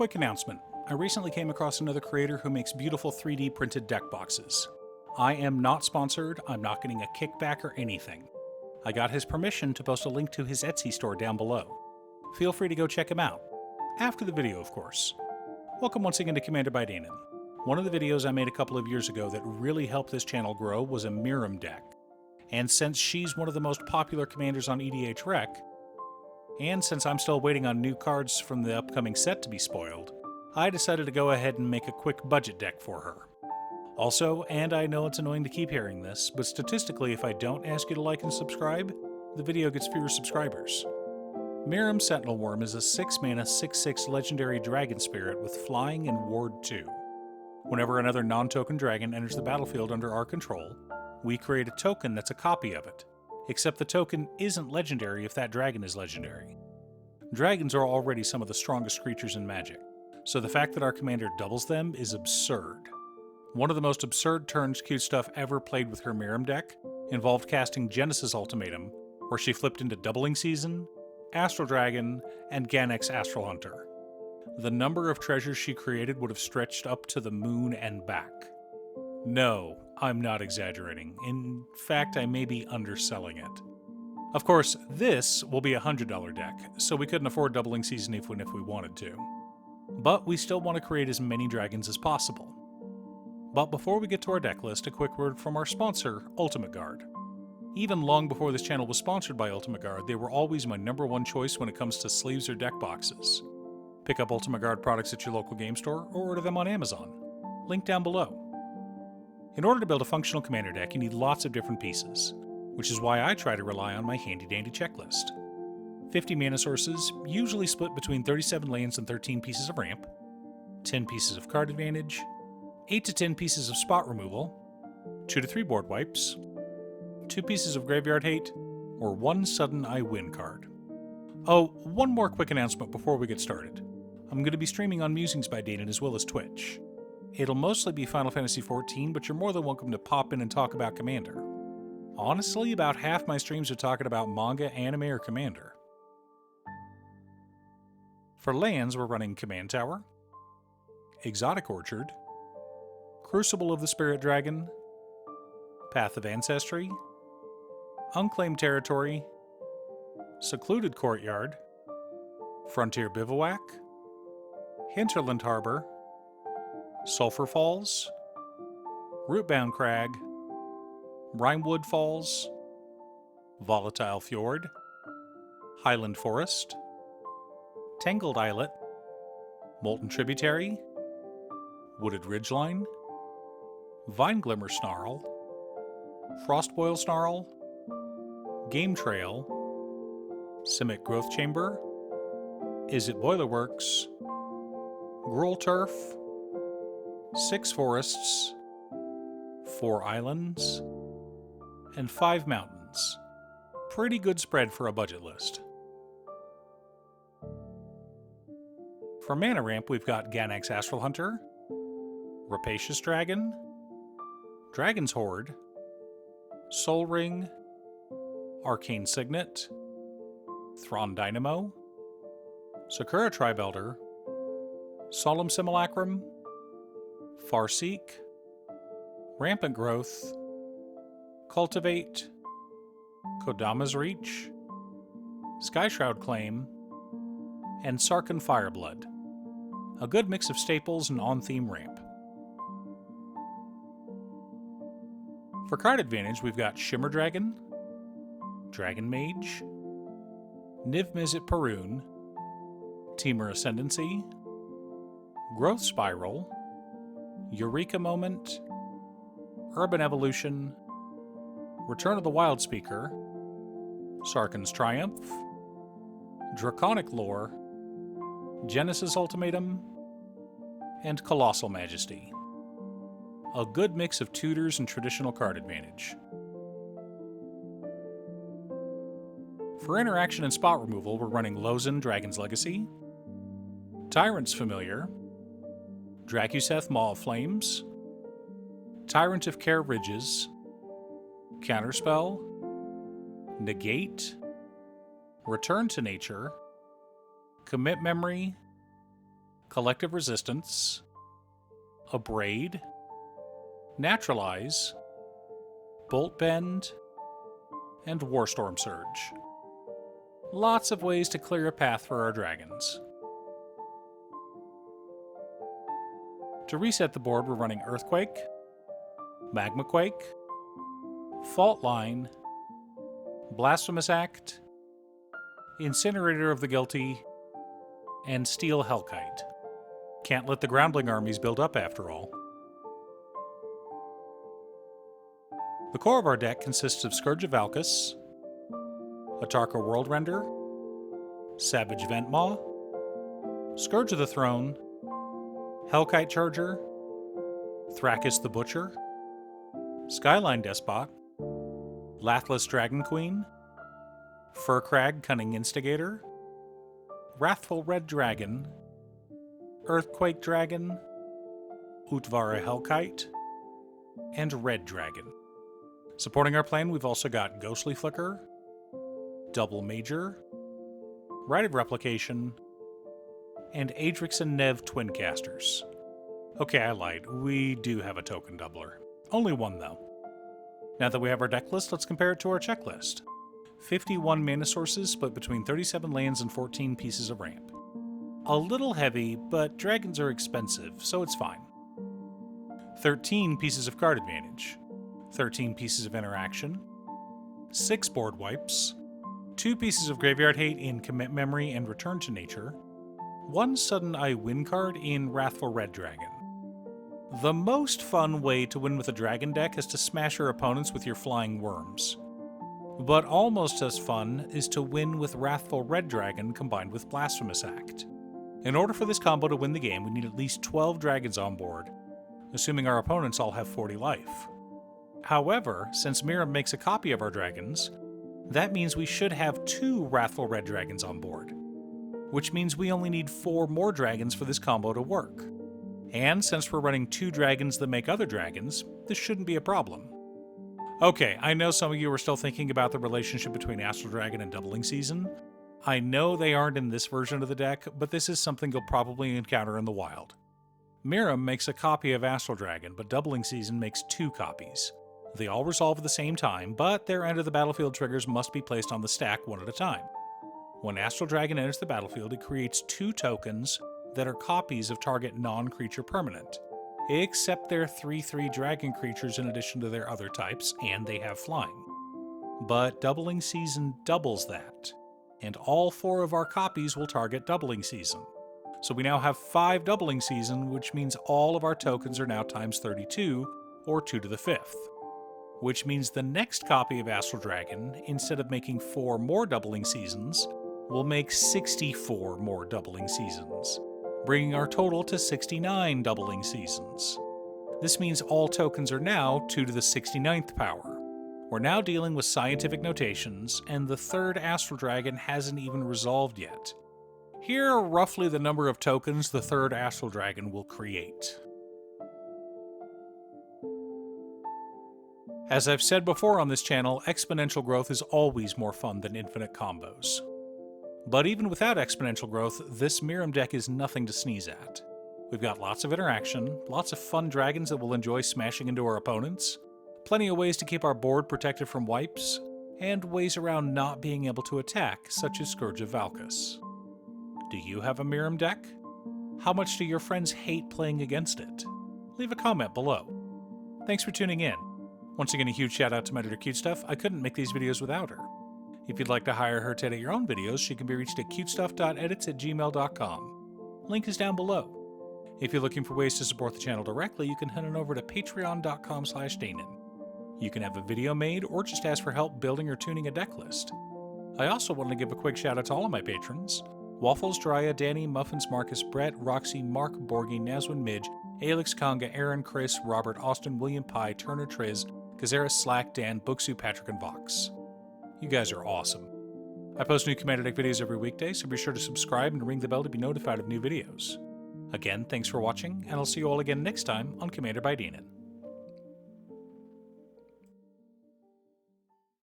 Quick announcement. I recently came across another creator who makes beautiful 3D printed deck boxes. I am not sponsored, I'm not getting a kickback or anything. I got his permission to post a link to his Etsy store down below. Feel free to go check him out. After the video, of course. Welcome once again to Commander by Danon. One of the videos I made a couple of years ago that really helped this channel grow was a Miirym deck. And since she's one of the most popular commanders on EDH Rec, and since I'm still waiting on new cards from the upcoming set to be spoiled, I decided to go ahead and make a quick budget deck for her. Also, and I know it's annoying to keep hearing this, but statistically if I don't ask you to like and subscribe, the video gets fewer subscribers. Miirym Sentinel Wyrm is a 6-mana 6/6 legendary dragon spirit with flying and ward 2. Whenever another non-token dragon enters the battlefield under our control, we create a token that's a copy of it, except the token isn't legendary if that dragon is legendary. Dragons are already some of the strongest creatures in Magic, so the fact that our commander doubles them is absurd. One of the most absurd turns cutestuff ever played with her Miirym deck involved casting Genesis Ultimatum, where she flipped into Doubling Season, Astral Dragon, and Ganex Astral Hunter. The number of treasures she created would have stretched up to the moon and back. No, I'm not exaggerating. In fact, I may be underselling it. Of course, this will be a $100 deck, so we couldn't afford Doubling Season even if we wanted to. But we still want to create as many dragons as possible. But before we get to our deck list, a quick word from our sponsor, Ultimate Guard. Even long before this channel was sponsored by Ultimate Guard, they were always my #1 choice when it comes to sleeves or deck boxes. Pick up Ultimate Guard products at your local game store or order them on Amazon. Link down below. In order to build a functional commander deck, you need lots of different pieces, which is why I try to rely on my handy-dandy checklist. 50 mana sources, usually split between 37 lands and 13 pieces of ramp, 10 pieces of card advantage, 8 to 10 pieces of spot removal, 2 to 3 board wipes, 2 pieces of graveyard hate, or 1 sudden I win card. Oh, one more quick announcement before we get started. I'm going to be streaming on Musings by Danon as well as Twitch. It'll mostly be Final Fantasy XIV, but you're more than welcome to pop in and talk about Commander. Honestly, about half my streams are talking about manga, anime, or Commander. For lands, we're running Command Tower, Exotic Orchard, Crucible of the Spirit Dragon, Path of Ancestry, Unclaimed Territory, Secluded Courtyard, Frontier Bivouac, Hinterland Harbor, Sulphur Falls, Rootbound Crag, Rimewood Falls, Volatile Fjord, Highland Forest, Tangled Islet, Molten Tributary, Wooded Ridgeline, Vine Glimmer Snarl, Frostboil Snarl, Game Trail, Simic Growth Chamber, Is It Boilerworks, Gruul Turf, 6 forests, 4 islands, and 5 mountains. Pretty good spread for a budget list. For mana ramp, we've got Ganex Astral Hunter, Rapacious Dragon, Dragon's Horde, Soul Ring, Arcane Signet, Thrawn Dynamo, Sakura Tribe Elder, Solemn Simulacrum, Farseek, Rampant Growth, Cultivate, Kodama's Reach, Skyshroud Claim, and Sarkhan Fireblood. A good mix of staples and on-theme ramp. For card advantage, we've got Shimmer Dragon, Dragon Mage, Niv Mizzet Parun, Temur Ascendancy, Growth Spiral, Eureka Moment, Urban Evolution, Return of the Wild Speaker, Sarkhan's Triumph, Draconic Lore, Genesis Ultimatum, and Colossal Majesty. A good mix of tutors and traditional card advantage. For interaction and spot removal, we're running Lozin, Dragon's Legacy, Tyrant's Familiar, Drakuseth, Maw of Flames, Tyrant of Care Ridges, Counterspell, Negate, Return to Nature, Commit Memory, Collective Resistance, Abrade, Naturalize, Bolt Bend, and Warstorm Surge. Lots of ways to clear a path for our dragons. To reset the board, we're running Earthquake, Magma Quake, Fault Line, Blasphemous Act, Incinerator of the Guilty, and Steel Hellkite. Can't let the Groundling armies build up after all. The core of our deck consists of Scourge of Valkus, Atarka Worldrender, Savage Ventmaw, Scourge of the Throne, Hellkite Charger, Thrakkus the Butcher, Skyline Despot, Lathless Dragon Queen, Furcrag Cunning Instigator, Wrathful Red Dragon, Earthquake Dragon, Utvara Hellkite, and Red Dragon. Supporting our plan, we've also got Ghostly Flicker, Double Major, Rite of Replication, and Adrix and Nev Twin Casters. Okay, I lied. We do have a token doubler. Only one, though. Now that we have our deck list, let's compare it to our checklist. 51 mana sources split between 37 lands and 14 pieces of ramp. A little heavy, but dragons are expensive, so it's fine. 13 pieces of card advantage, 13 pieces of interaction, 6 board wipes, 2 pieces of graveyard hate in Commit Memory and Return to Nature, 1 Sudden Eye win card in Wrathful Red Dragon. The most fun way to win with a dragon deck is to smash your opponents with your flying worms. But almost as fun is to win with Wrathful Red Dragon combined with Blasphemous Act. In order for this combo to win the game, we need at least 12 dragons on board, assuming our opponents all have 40 life. However, since Miirym makes a copy of our dragons, that means we should have 2 Wrathful Red Dragons on board, which means we only need 4 more dragons for this combo to work. And since we're running 2 dragons that make other dragons, this shouldn't be a problem. Okay, I know some of you are still thinking about the relationship between Astral Dragon and Doubling Season. I know they aren't in this version of the deck, but this is something you'll probably encounter in the wild. Miirym makes a copy of Astral Dragon, but Doubling Season makes 2 copies. They all resolve at the same time, but their end of the battlefield triggers must be placed on the stack one at a time. When Astral Dragon enters the battlefield, it creates 2 tokens that are copies of target non-creature permanent, except they're 3/3 dragon creatures in addition to their other types, and they have flying. But Doubling Season doubles that, and all 4 of our copies will target Doubling Season. So we now have 5 Doubling Season, which means all of our tokens are now times 32, or 2 to the 5th. Which means the next copy of Astral Dragon, instead of making 4 more Doubling Seasons, will make 64 more Doubling Seasons, bringing our total to 69 Doubling Seasons. This means all tokens are now 2 to the 69th power. We're now dealing with scientific notations, and the 3rd Astral Dragon hasn't even resolved yet. Here are roughly the number of tokens the 3rd Astral Dragon will create. As I've said before on this channel, exponential growth is always more fun than infinite combos. But even without exponential growth, this Miirym deck is nothing to sneeze at. We've got lots of interaction, lots of fun dragons that will enjoy smashing into our opponents, plenty of ways to keep our board protected from wipes, and ways around not being able to attack, such as Scourge of Valkus. Do you have a Miirym deck? How much do your friends hate playing against it? Leave a comment below. Thanks for tuning in. Once again, a huge shout out to my editor Cutestuff. I couldn't make these videos without her. If you'd like to hire her to edit your own videos, she can be reached at cutestuff.edits@gmail.com. Link is down below. If you're looking for ways to support the channel directly, you can head on over to patreon.com/Danon. You can have a video made or just ask for help building or tuning a deck list. I also want to give a quick shout out to all of my patrons: Waffles, Drya, Danny, Muffins, Marcus, Brett, Roxy, Mark, Borgie, Nazwin, Midge, Alex, Conga, Aaron, Chris, Robert, Austin, William Pye, Turner, Triz, Kazera, Slack, Dan, Booksu, Patrick, and Vox. You guys are awesome. I post new Commander Deck videos every weekday, so be sure to subscribe and ring the bell to be notified of new videos. Again, thanks for watching, and I'll see you all again next time on Commander by Danon.